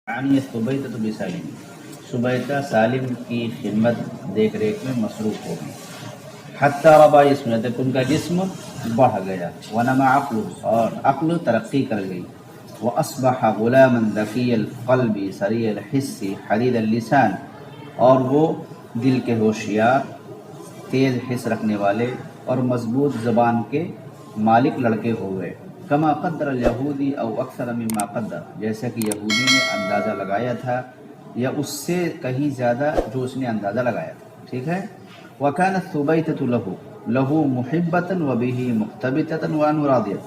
عنی صبیتۃ بسالم، صبیتہ سالم کی خدمت دیکھ ریکھ میں مصروف ہو گئی، حتی ربا جسم، جب تک ان کا جسم بڑھ گیا، ونما عقل، اور عقل ترقی کر گئی، واصبح غلاما ذکی القلب سریع الحس حدید اللسان، اور وہ دل کے ہوشیار، تیز حس رکھنے والے اور مضبوط زبان کے مالک لڑکے ہوئے۔ کما قدر الیہودی او اکثر مما قدر، جیسا کہ یہودی نے اندازہ لگایا تھا یا اس سے کہیں زیادہ جو اس نے اندازہ لگایا تھا، ٹھیک ہے۔ وکانت ثبیتۃ لہ محبۃ وبہ مقتبطۃ وعنہ راضیۃ،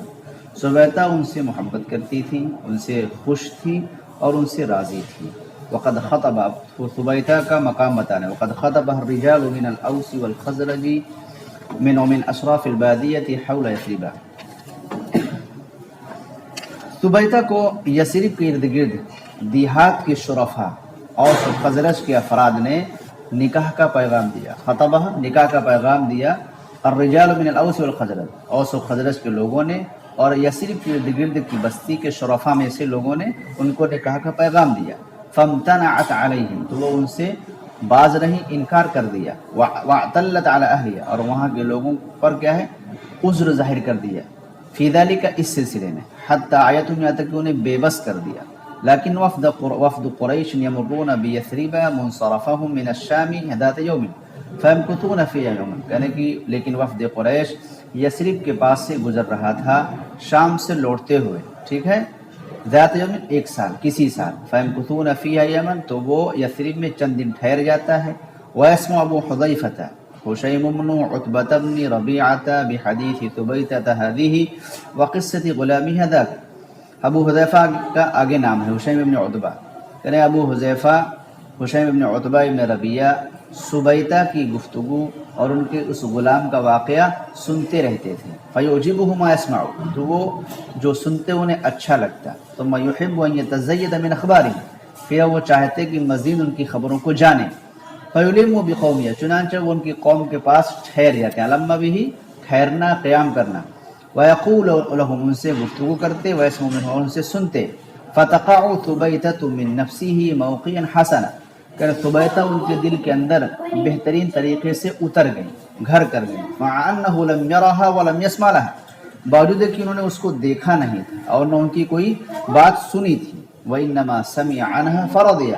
ثبیتہ ان سے محبت کرتی تھی، ان سے خوش تھی اور ان سے راضی تھی۔ وقد خطب، ثبیتہ کا مقام بتانا ہے، وقد خطب الرجال من الاوس والخزرج من اشراف البادیۃ حول یثرب، ثبیتہ کو یثرب کے ارد گرد دیہات کے شرفاء اور خزرج کے افراد نے نکاح کا پیغام دیا، خطبہ نکاح کا پیغام دیا، الرجال من الاوس والخزرج، اوس و خزرج کے لوگوں نے اور یثرب کے ارد گرد کی بستی کے شرفاء میں سے لوگوں نے ان کو نکاح کا پیغام دیا۔ فامتنعت علیہم، تو وہ ان سے باز رہیں، انکار کر دیا، واعتلت علی اہلیہ، اور وہاں کے لوگوں پر کیا ہے، عذر ظاہر کر دیا، فی ذلک، اس سلسلے میں، حتی آیتهم، یہاں تک کہ انہیں بے بس کر دیا۔ لیکن وفد قریش یمرون بیثرب منصرفهم من الشام ذات یوم فیمکثون فیہا یوما، کہنے کہ لیکن وفد قریش یثرب کے پاس سے گزر رہا تھا شام سے لوٹتے ہوئے، ٹھیک ہے، ذات یوم، ایک سال، کسی سال، فیمکثون فیہا یوما، تو وہ یثرب میں چند دن ٹھہر جاتا ہے۔ ویسمع ابو حذیفہ حشیم بن عتبۃ بن ربیعۃ بحدیث ثبیتۃ ہذہ وقصۃ غلامہ ذاک، ابو حذیفہ کا آگے نام ہے حشیم بن عتبہ، کہنے ابو حذیفہ حشیم بن عتبہ بن ربیعہ ثبیتہ کی گفتگو اور ان کے اس غلام کا واقعہ سنتے رہتے تھے، فیعجبہ ما یسمع، تو وہ جو سنتے انہیں اچھا لگتا، ثم یحب ان یتزید من اخبارہ، پھر وہ چاہتے کہ مزید ان کی خبروں کو جانے، فیلم بقومیہ، چنانچہ وہ ان کی قوم کے پاس ٹھہر جاتے ہیں، علم بھی ٹھہرنا، قیام کرنا، ویقول لهم، ان سے گفتگو کرتے، ویسمع منہ، ان سے سنتے، فتقع ثبیتۃ من نفسہ موقعا حسنا، کہ ثبیتہ ان کے دل کے اندر بہترین طریقے سے اتر گئی، گھر کر گئی، مع انہ لم یرہا ولم یسمع لہا، باوجود کہ انہوں نے اس کو دیکھا نہیں تھا اور نہ ان کی کوئی بات سنی تھی، وانما سمع عنہا فرضیہ،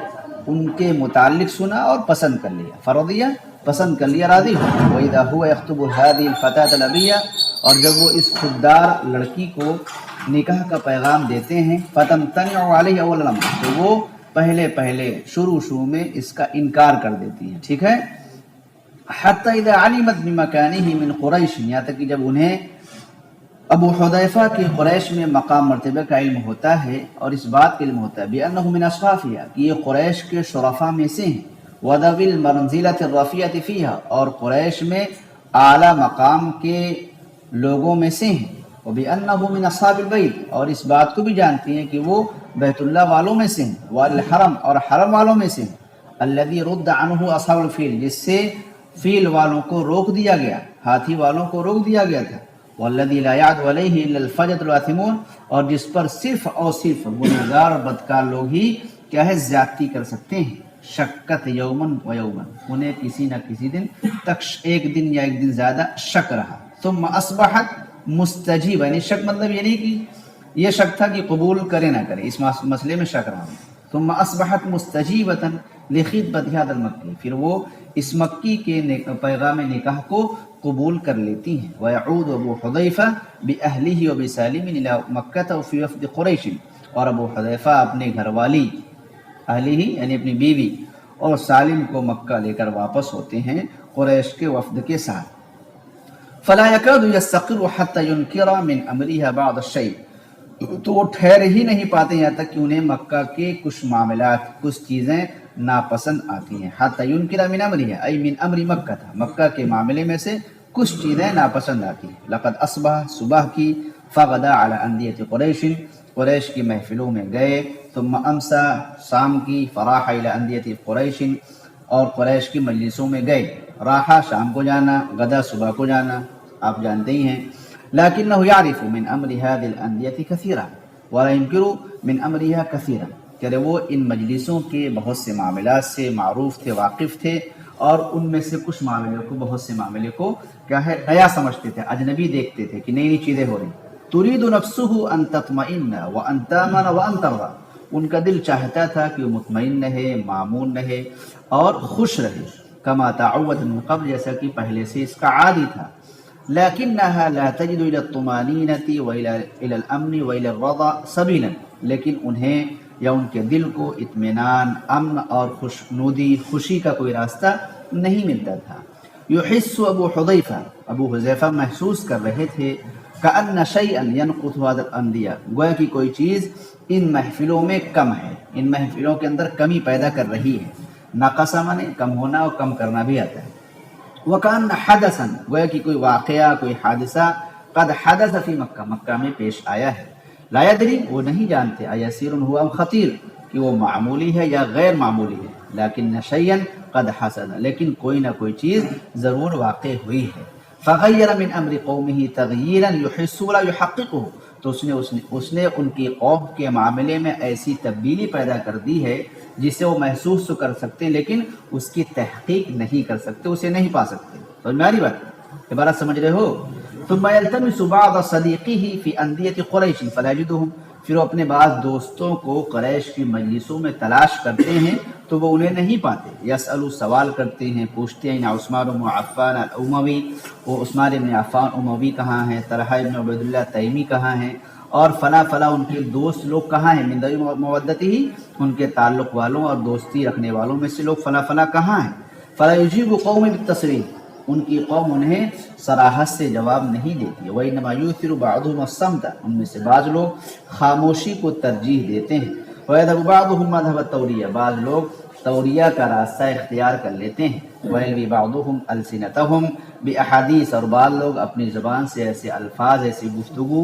ان کے متعلق سنا اور پسند کر لیا، فرضیہ پسند کر لیا، راضی ہو۔ وَإِذَا هُوَ يَخْطُبُ هَذِهِ الْفَتَاةَ الْأَبِيَّةَ، اور جب وہ اس خوددار لڑکی کو نکاح کا پیغام دیتے ہیں، فَتَمْتَنِعُ عَلَيْهِ أَوَّلَ الْأَمْرِ، تو وہ پہلے شروع میں اس کا انکار کر دیتی ہے، ٹھیک ہے۔ حَتَّى إِذَا عَلِمَتْ بِمَكَانِهِ مِنْ قُرَيْشٍ، یہاں تک کہ جب انہیں ابو حذیفہ کے قریش میں مقام مرتبہ کا علم ہوتا ہے اور اس بات کا علم ہوتا ہے بِأَنَّهُ مِنْ أَشْرَافِهَا، کہ یہ قریش کے شرفاء میں سے ہیں، وَذَوِي الْمَنْزِلَةِ الرَّفِيعَةِ فِيهَا، اور قریش میں اعلیٰ مقام کے لوگوں میں سے ہیں، وَبِأَنَّهُ مِنْ أَصْحَابِ الْبَيْتِ، اور اس بات کو بھی جانتی ہیں کہ وہ بیت اللہ والوں میں سے ہیں، وَالْحَرَمْ، اور حرم والوں میں سے ہیں، الَّذِي رُدَّ عَنْهُ أَصْحَابُ الْفِيلِ، جس سے فیل والوں کو روک دیا گیا، ہاتھی والوں کو روک دیا گیا تھا، والذی لا يعد علیہ الا الفجر الآثمون، اور جس پر صرف اور صرف گنہگار بدکار لوگ ہی کیا ہے، زیادتی کر سکتے ہیں، شکت یومن و یومن، انہیں کسی نہ کسی دن تک ایک دن یا ایک دن زیادہ شک رہا، ثم اصبحت مستجیب، یعنی شک مطلب یہ نہیں کہ یہ شک تھا کہ قبول کرے نہ کرے، اس مسئلے میں شک رہا، ثم اصبحت مستجیبۃ لخطبۃ ھذا المکی، پھر وہ اس مکی کے پیغام نکاح کو قبول کر لیتی ہیں، وَيَعُودُ ابو حذیفہ بِأَهْلِهِ وَبِسَالِمٍ إِلَى مَكَّةَ فِي وَفْدِ قُرَيْشٍ، اور ابو حذیفہ اپنے گھر والی، اہلہ یعنی اپنی بیوی، اور سالم کو مکہ لے کر واپس ہوتے ہیں قریش کے وفد کے ساتھ۔ فَلَا يَكَادُ يَسْتَقِرُّ حَتَّى يُنْكِرَ مِنْ أَمْرِهَا بَعْضَ الشَّيْءِ، تو وہ ٹھہر ہی نہیں پاتے یہاں تک کہ انہیں مکہ کے کچھ معاملات، کچھ چیزیں ناپسند آتی ہیں، حَتَّى يُنْكِرَ مِنْ أَمْرِهَا، ای من امر مکہ تھا، مکہ کے معاملے میں سے کچھ چیزیں ناپسند آتی ہیں۔ لقد اصبح، صبح کی، فغدا علی اندیۃ قریش، قریش کی محفلوں میں گئے، ثم امسا، شام کی، فراح الی اندیۃ قریش، اور قریش کی مجلسوں میں گئے، راحہ شام کو جانا، غدا صبح کو جانا، آپ جانتے ہی ہیں، لیکنہ یعرف من امر هذه الاندیۃ کثیرا ولا ينکر من امرها کثیرا، کہ وہ ان مجلسوں کے بہت سے معاملات سے معروف تھے، واقف تھے، اور ان میں سے کچھ معاملے کو، بہت سے معاملے کو کیا ہے، نیا سمجھتے تھے، اجنبی دیکھتے تھے کہ نئی نئی چیزیں ہو رہی. ترید نفسه ان تطمئن وان تامن وان ترضى، ان کا دل چاہتا تھا کہ وہ مطمئن رہے، معمون رہے اور خوش رہے. کما تعود من قبل، جیسا کہ پہلے سے اس کا عادی تھا. لكنها لا تجد الى الطمانينة والى الامن والى الرضا سبيلا، لیکن انہیں یا ان کے دل کو اطمینان، امن اور خوشنودی، خوشی کا کوئی راستہ نہیں ملتا تھا. یحس ابو حذیفہ محسوس کر رہے تھے کأن شیئا ینقص هذا الانبیاء، گویا کہ کوئی چیز ان محفلوں میں کم ہے، ان محفلوں کے اندر کمی پیدا کر رہی ہے. ناقص مانے کم ہونا اور کم کرنا بھی آتا ہے. وکان حدثا، گویا کہ کوئی واقعہ، کوئی حادثہ قد حدث فی مکہ، مکہ میں پیش آیا ہے. لا یدری، وہ نہیں جانتے، ایسیر هو ام خطیر، کہ وہ معمولی ہے یا غیر معمولی ہے. لیکن شیئا قد حصل، لیکن کوئی نہ کوئی چیز ضرور واقع ہوئی ہے. فغیر من امر قومه تغییرا یحس ولا یحققه، تو اس نے ان کی قوم کے معاملے میں ایسی تبدیلی پیدا کر دی ہے جسے وہ محسوس تو کر سکتے لیکن اس کی تحقیق نہیں کر سکتے، اسے نہیں پا سکتے. تو میری عبارت سمجھ رہے ہو؟ ثم يلتمس بعض صديقه في اندیة قریش فلا يجدهم، پھر وہ اپنے بعض دوستوں کو قریش کی مجلسوں میں تلاش کرتے ہیں تو وہ انہیں نہیں پاتے. یسألو، سوال کرتے ہیں، پوچھتے ہیں، عثمان بن عفان الاموی، وہ عثمان بن عفان اموی کہاں ہیں، طلحہ بن عبید اللہ تیمی کہاں ہیں، اور فلاں فلاں ان کے دوست لوگ کہاں ہیں، من ذوی مودتہ، ان کے تعلق والوں اور دوستی رکھنے والوں میں سے لوگ فلاں فلاں کہاں ہیں. فلا یجیب قوم بالتصریح، ان کی قوم انہیں صراحت سے جواب نہیں دیتی. وَإِنَّمَا يُؤْثِرُ بَعْضُهُمُ الصَّمْتَ، ان میں سے بعض لوگ خاموشی کو ترجیح دیتے ہیں. وَيَذْهَبُ بَعْضُهُمْ مَذْهَبَ التَّوْرِيَّةِ، بعض لوگ توریہ کا راستہ اختیار کر لیتے ہیں. وَيَلْوِي بَعْضُهُمْ أَلْسِنَتَهُمْ بِأَحَادِيث، اور بعض لوگ اپنی زبان سے ایسے الفاظ، ایسی گفتگو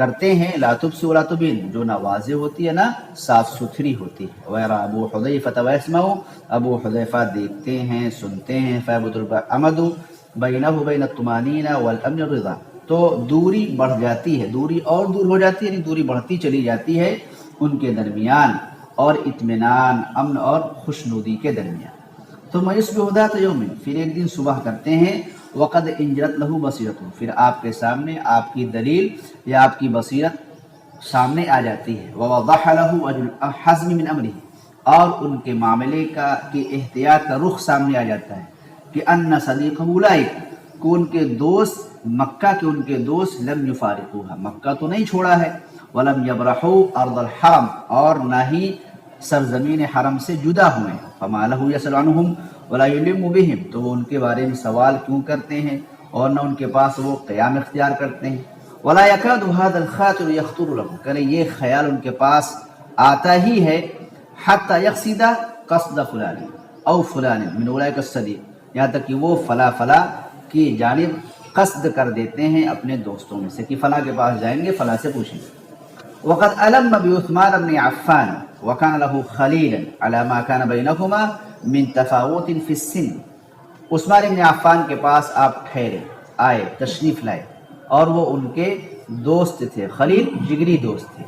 کرتے ہیں لا تبصر ولا تبین، جو نہ واضح ہوتی ہے نہ صاف ستھری ہوتی ہے. وَيَرَى أَبُو حُذَيْفَةَ وَيَسْمَعُ، ابو حذیفہ دیکھتے ہیں، سنتے ہیں. فَيَبْعُدُ الْأَمَدُ بَيْنَهُ وَبَيْنَ الطُّمَأْنِينَةِ وَالْأَمْنِ وَالرِّضَا، تو دوری بڑھ جاتی ہے، دوری اور دور ہو جاتی ہے، یعنی دوری بڑھتی چلی جاتی ہے ان کے درمیان، اور اطمینان، امن اور خوشنودی کے درمیان. تو یصبح ذات یوم، پھر ایک دن صبح کرتے ہیں، وقد انجرت له بصیرۃ، پھر آپ کے سامنے آپ کی دلیل یا آپ کی بصیرت سامنے آ جاتی ہے. ووضح له وجه الحزم من امره، اور ان کے معاملے کا کہ احتیاط کا رخ سامنے آ جاتا ہے. کہ ان صدیقہ اولئک، کہ ان کے دوست مکہ کے، ان کے دوست لم یفارقوها، مکہ تو نہیں چھوڑا ہے. ولم یبرحوا ارض الحرم، اور نہ ہی سرزمین حرم سے جدا ہوئے. فما له یسأل عنہم ولا یلم بہم، تو وہ ان کے بارے میں سوال کیوں کرتے ہیں اور نہ ان کے پاس وہ قیام اختیار کرتے ہیں. ولا یکاد هذا الخاطر یخطر له، کہ یہ خیال ان کے پاس آتا ہی ہے، حتی یقصد قصد فلان او فلان من اولئک الصدیق، یہاں تک کہ وہ فلاں فلاں کی جانب قصد کر دیتے ہیں اپنے دوستوں میں سے، کہ فلاں کے پاس جائیں گے، فلاں سے پوچھیں گے. وقد علم بعثمان بن عفان وكان له خليلا على ما كان بينهما من تفاوت في السن، عثمان بن عفان کے پاس آپ ٹھہرے، آئے، تشریف لائے، اور وہ ان کے دوست تھے، خلیل جگری دوست تھے.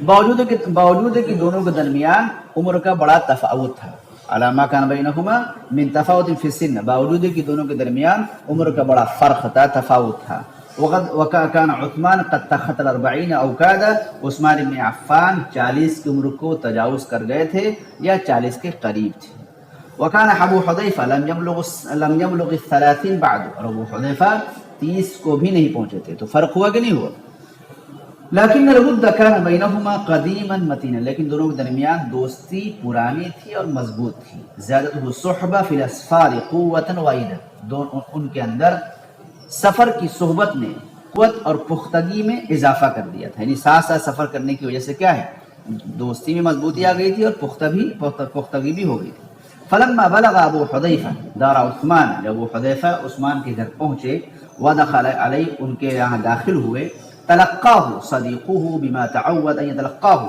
باوجود کہ دونوں کے درمیان عمر کا بڑا تفاوت تھا. على ما كان بينهما من تفاوت في السن، باوجود کہ دونوں کے درمیان عمر کا بڑا فرق تھا، تفاوت تھا. وكان عثمان قد تخطى ال40 او كاد، عثمان بن عفان 40 کی عمر کو تجاوز کر گئے تھے یا 40 کے قریب تھے. وكان ابو حذیفہ لم يبلغ 30 بعد، اور ابو حذیفہ 30 کو بھی نہیں پہنچے تھے. تو فرق ہوا کہ نہیں ہوا؟ لیکن الود كان بينهما قديما متينا، لیکن دونوں کے درمیان دوستی پرانی تھی اور مضبوط تھی. زیادته الصحبة في الاسفار قوة وعيدا، ان کے اندر سفر کی صحبت نے قوت اور پختگی میں اضافہ کر دیا تھا، یعنی ساتھ ساتھ سفر کرنے کی وجہ سے کیا ہے، دوستی میں مضبوطی آ گئی تھی اور پختگی بھی ہو گئی تھی. فلما بلغ ابو حذیفہ دار عثمان، جب ابو حذیفہ عثمان کے گھر پہنچے، ودخل علیہ، ان کے یہاں داخل ہوئے، تلقاه صديقه بما تعود ان يتلقاه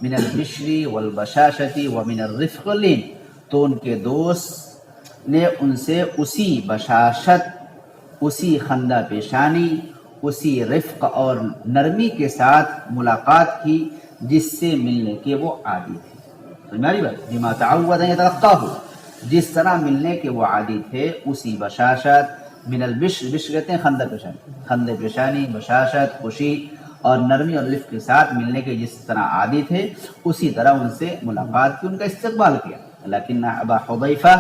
من البشر والبشاشة ومن الرفق واللين، تو ان کے دوست نے ان سے اسی بشاشت، اسی خندہ پیشانی، اسی رفق اور نرمی کے ساتھ ملاقات کی جس سے ملنے کے وہ عادی تھے. تمہاری بات بما تعود ان يتلقاه، جس طرح ملنے کے وہ عادی تھے، اسی بشاشت من البشر، بشر کہتے ہیں خندہ پیشانی، خندہ پیشانی، بشاشت، خوشی اور نرمی اور لطف کے ساتھ ملنے کے جس طرح عادی تھے، اسی طرح ان سے ملاقات کی، ان کا استقبال کیا. لیکن ابا حذیفہ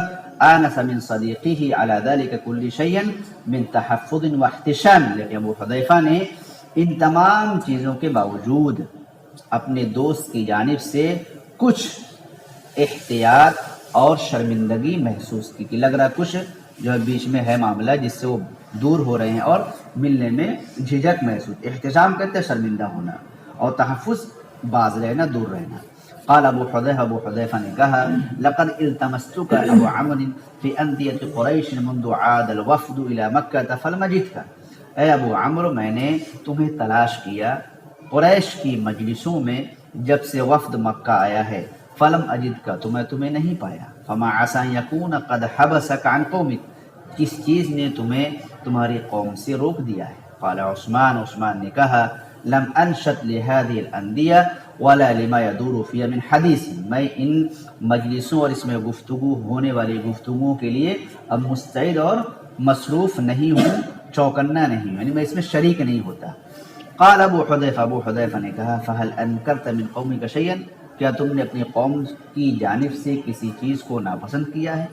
آنس من صدیقه على ذلك كل شيء من تحفظ واحتشام، لیکن ابو حذیفہ نے ان تمام چیزوں کے باوجود اپنے دوست کی جانب سے کچھ احتیاط اور شرمندگی محسوس کی، کہ لگ رہا کچھ جو ہے بیچ میں ہے معاملہ جس سے وہ دور ہو رہے ہیں اور ملنے میں جھجک محسوس. احتشام کہتے ہیں شرمندہ ہونا، اور تحفظ باز رہنا، دور رہنا. قال ابو حذیفہ نے کہا لقد التمستك ابو عمرو في اندیة قریش منذ عاد الوفد الى مکہ فلم اجدك. اے ابو عمرو، میں نے تمہیں تلاش کیا قریش کی مجلسوں میں جب سے وفد مکہ آیا ہے، فلم اجدك، تو میں تمہیں نہیں پایا. فما عسى ان يكون قد حبسك عن قومك، کس چیز نے تمہیں تمہاری قوم سے روک دیا ہے. قال عثمان نے کہا لم انشط لهذه الاندیہ ولا لما يدور فيها من حدیث، میں ان مجلسوں اور اس میں گفتگو ہونے والی گفتگوؤں کے لیے اب مستعد اور مصروف نہیں ہوں، چوکنا نہیں ہوں، یعنی میں اس میں شریک نہیں ہوتا. قال ابو حذیفہ نے کہا فهل انکرت من قومك شيئا، کیا تم نے اپنی قوم کی جانب سے کسی چیز کو ناپسند کیا ہے؟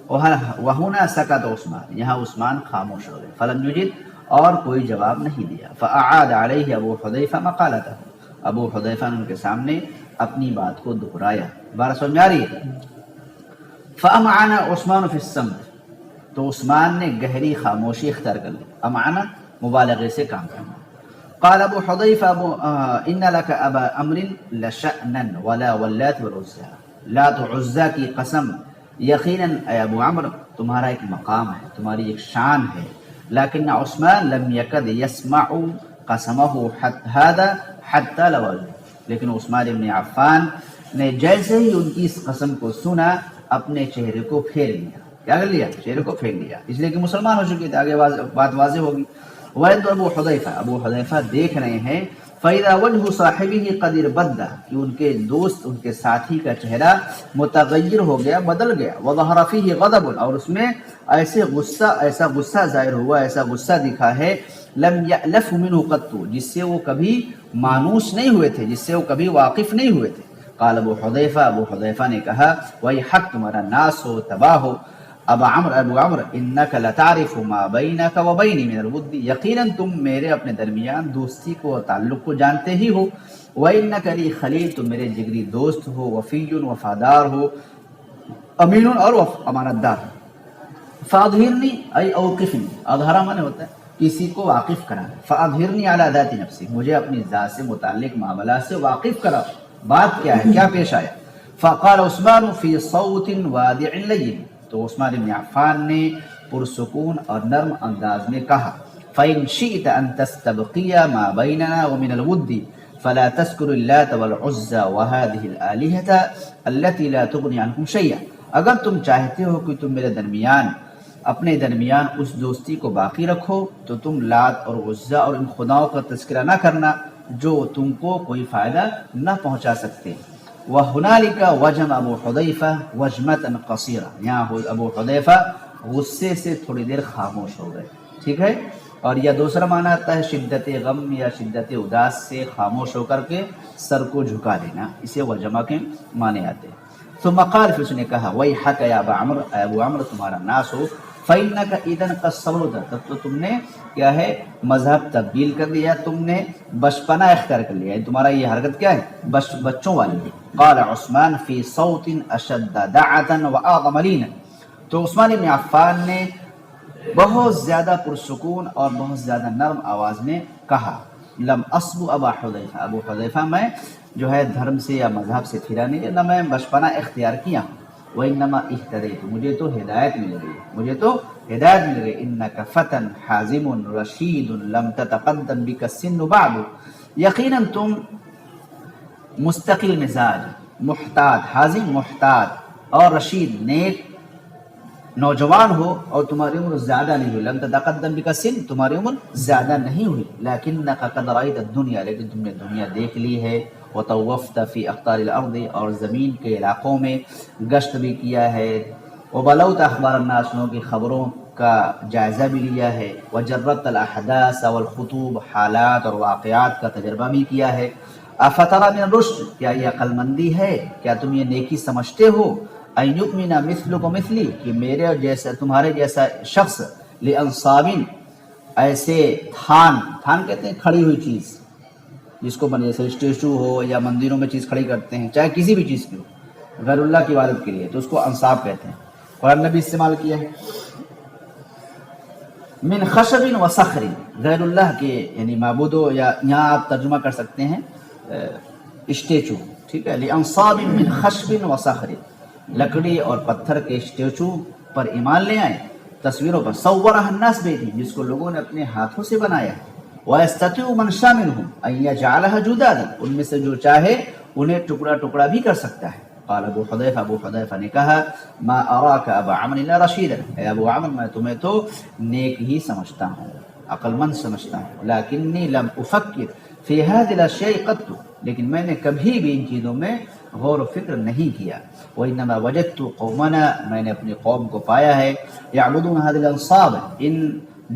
وہنا سکت عثمان، یہاں عثمان خاموش ہو گئے. فلم یجد، اور کوئی جواب نہیں دیا. فاعاد علیہ ابو حذیفہ مقالتہ، ابو حذیفہ نے ان کے سامنے اپنی بات کو دہرایا. بارہ سمجھ میں آ رہی ہے. فامعن عثمان فی الصمت، تو عثمان نے گہری خاموشی اختیار کر لی. امعن مبالغے سے کام کرنا. قال ابو حذیفہ ان لك ابا امر لشأنا ولا واللات والعزى، لات و عزیٰ کی قسم یقیناً اے ابو عمرو تمہارا ایک مقام ہے، تمہاری ایک شان ہے. لیکن عثمان لم یکد یسمع قسمه هذا حتى لو، لیکن عثمان ابن عفان نے جیسے ہی ان کی اس قسم کو سنا اپنے چہرے کو پھیر لیا. کیا کر لیا؟ چہرے کو پھیر لیا، اس لیے کہ مسلمان ہو چکے تھے. آگے بات واضح ہوگی. وَيَنْظُرُ ابو حذیفہ دیکھ رہے ہیں فَإِذَا وَجْهُ صَاحِبِهِ قَدْ ارْبَدَّ، کہ ان کے دوست، ان کے ساتھی کا چہرہ متغیر ہو گیا، بدل گیا. وَظَهَرَ فِيهِ غَضَبٌ، اور اس میں ایسا غصہ ظاہر ہوا، ایسا غصہ دکھا ہے لم یألف منہ قط، جس سے وہ کبھی مانوس نہیں ہوئے تھے، جس سے وہ کبھی واقف نہیں ہوئے تھے. قال ابو حذیفہ نے کہا وَيْحَكْ، تمہارا ناس ہو، تباہ ہو. ابو عمرو انک لتعرف ما بینک و بینی من الود، یقیناً تم میرے اپنے درمیان دوستی کو اور تعلق کو جانتے ہی ہو. وانک لی خلیل، تم میرے جگری دوست ہو. وفی، وفادار ہو. امین، اور امانت دار. فاظہرنی ای اوقفنی، اظہرہ معنی ہوتا ہے کسی کو واقف کرانا. فاظہرنی علی ذات نفسی، مجھے اپنی ذات سے متعلق معاملات سے واقف کرا، بات کیا ہے، کیا پیش آیا. فقال عثمان فی صوت وادع لین، تو عثمان بن عفان نے پرسکون اور نرم انداز میں کہا فَإِنْ شِئْتَ أَن تَسْتَبْقِيَ مَا بَيْنَنَا وَمِنَ الْوُدِّ فَلَا تَذْكُرُ اللَّاتَ وَالْعُزَّى وَهَذِهِ الْآلِهَةَ الَّتِي لَا تُغْنِي عَنْكُمْ شَيْئًا، اگر تم چاہتے ہو کہ تم میرے درمیان، اپنے درمیان اس دوستی کو باقی رکھو، تو تم لات اور عزیٰ اور ان خداؤں کا تذکرہ نہ کرنا جو تم کو کوئی فائدہ نہ پہنچا سکتے. وَهُنَالِكَ وَجَمَ ابو حذیفہ وجمة قصیرہ، یہاں ابو حذیفہ غصے سے تھوڑی دیر خاموش ہو گئے. ٹھیک ہے. اور یہ دوسرا معنی آتا ہے شدت غم یا شدت اداس سے خاموش ہو کر کے سر کو جھکا دینا، اسے وجمہ کے معنی آتے ہیں. ثم قال، پھر اس نے کہا ویحک یا ابا عمرو، اے ابو عمرو تمہارا ناس ہو. فإنك إذن قد صبرت، تب تو تم نے کیا ہے مذہب تبدیل کر دیا، تم نے بچپنا اختیار کر لیا، تمہارا یہ حرکت کیا ہے بچوں والی ہے. قال عثمان فی صوت اشد دعة واعظم لینا، تو عثمان بن عفان نے بہت زیادہ پرسکون اور بہت زیادہ نرم آواز میں کہا لم اصب ابا حذیفہ، ابو حذیفہ میں جو ہے دھرم سے یا مذہب سے پھرا نہیں، نہ میں بچپنا اختیار کیا ہوں. وَإِنَّمَا اهْتَدَيْتُ، مجھے تو ہدایت مل گئی. إِنَّكَ فَتًى حَازِمٌ رَشِيدٌ لَمْ تَتَقَدَّمْ بِكَ السِّنُّ بَعْدُ، یقیناً تم مستقل مزاج، محتاط، حازم محتاط اور رشید نیک نوجوان ہو، اور تمہاری عمر زیادہ نہیں ہوئی. لم تتقدم بک السن، تمہاری عمر زیادہ نہیں ہوئی. لیکنک قد رأیت الدنیا، لیکن تم نے دنیا دیکھ لی ہے. وطوفت فی اقطار الارض، اور زمین کے علاقوں میں گشت بھی کیا ہے، وبلوت اخبار الناس، لوگوں کی خبروں کا جائزہ بھی لیا ہے، وجربت الاحداث والخطوب، حالات اور واقعات کا تجربہ بھی کیا ہے، افترى من الرشد، کیا یہ عقل مندی ہے، کیا تم یہ نیکی سمجھتے ہو، ان یؤمن مثلکم مثلی، کہ میرے جیسا تمہارے جیسا شخص، لانصاب، ایسے تھان کہتے ہیں کھڑی ہوئی چیز جس کو بنے، جیسے اسٹیچو ہو یا مندروں میں چیز کھڑی کرتے ہیں، چاہے کسی بھی چیز کی ہو غیر اللہ کی عبادت کے لیے، تو اس کو انصاب کہتے ہیں، قرآن نے بھی استعمال کیا ہے۔ من خشب و صخر، غیر اللہ کے یعنی معبودوں، یا یہاں آپ ترجمہ کر سکتے ہیں اسٹیچو، ٹھیک ہے، لانصاب من خشب و صخر، لکڑی اور پتھر کے اسٹیچو پر ایمان لے آئے، تصویروں پر، صورہ الناس بیدی، جس کو لوگوں نے اپنے ہاتھوں سے بنایا، وَيَسْتَطِيعُ مَنْ شَاءَ مِنْهُمْ أَنْ يَجْعَلَهَا جُدَاذًا، ان میں سے جو چاہے انہیں ٹکڑا ٹکڑا بھی کر سکتا ہے۔ قال ابو حذیفہ نے کہا، ما اراک ابا عمرو الا رشیدا، اے ابو عمرو میں تمہیں تو نیک ہی سمجھتا ہوں، عقل مند سمجھتا ہوں، لیکنی لم افکر فی هذه الاشیاء قط، لیکن میں نے کبھی بھی ان چیزوں میں غور و فکر نہیں کیا، وانما وجدت قومنا، میں نے اپنی قوم کو پایا ہے، یعبدون هذه الانصاب، ان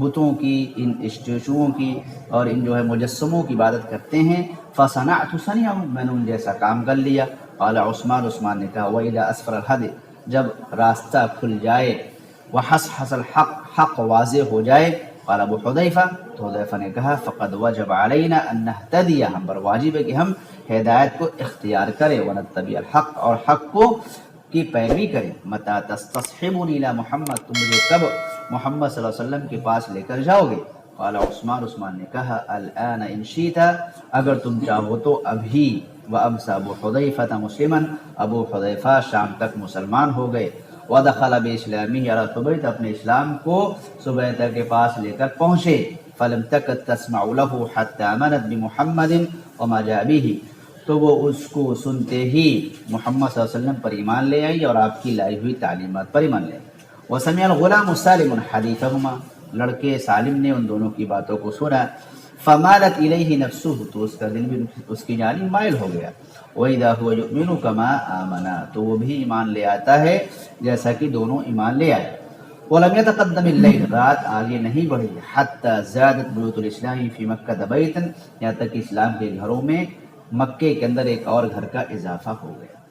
بتوں کی، ان اسٹیچوؤں کی اور ان جو ہے مجسموں کی عبادت کرتے ہیں، فصنعت صنیعهم، میں نے ان جیسا کام کر لیا۔ قال عثمان نے کہا، وَإِذَا أَسْفَرَ الْحَدِ، جب راستہ کھل جائے، وَحَصْحَصَ الْحَقِّ، حق واضح ہو جائے، قال ابو حذیفہ، تو حذیفہ نے کہا، فقد وجب علینا ان نہتدی، ہم پر واجب ہے کہ ہم ہدایت کو اختیار کریں، ونتبع الحق، اور حق کو کی پیروی کریں، متی تستصحبنی الی محمد، تم مجھے کب محمد صلی اللہ علیہ وسلم کے پاس لے کر جاؤ گے؟ قال عثمان نے کہا، الآن ان شئت، اگر تم چاہو تو ابھی، وامسى ابو حذیفہ مسلما، ابو حذیفہ شام تک مسلمان ہو گئے، ودخل باسلامه على صبیت، اپنے اسلام کو صبیتہ کے پاس لے کر پہنچے، فلم تکد تسمع له حتى آمنت بمحمد وما جاء به، تو وہ اس کو سنتے ہی محمد صلی اللہ علیہ وسلم پر ایمان لے آئی اور آپ کی لائی ہوئی تعلیمات پر ایمان لے آئی۔ وسمع الغلام سالم حدیثهما، لڑکے سالم نے ان دونوں کی باتوں کو سنا، فمالت الیہ نفسہ، تو اس کا دل بھی اس کی جانب مائل ہو گیا، وَإِذَا هُوَ يُؤْمِنُ كَمَا آمَنَا، تو وہ بھی ایمان لے آتا ہے جیسا کہ دونوں ایمان لے آئے۔ وَلَمْ يَتَقَدَّمِ اللَّيْلُ، رات آگے نہیں بڑھی، حَتَّى زَادَتْ بُيُوتُ الْإِسْلَامِ فِي مَكَّةَ بَيْتًا، یہاں تک کہ اسلام کے گھروں میں مکے کے اندر ایک اور گھر کا اضافہ ہو گیا۔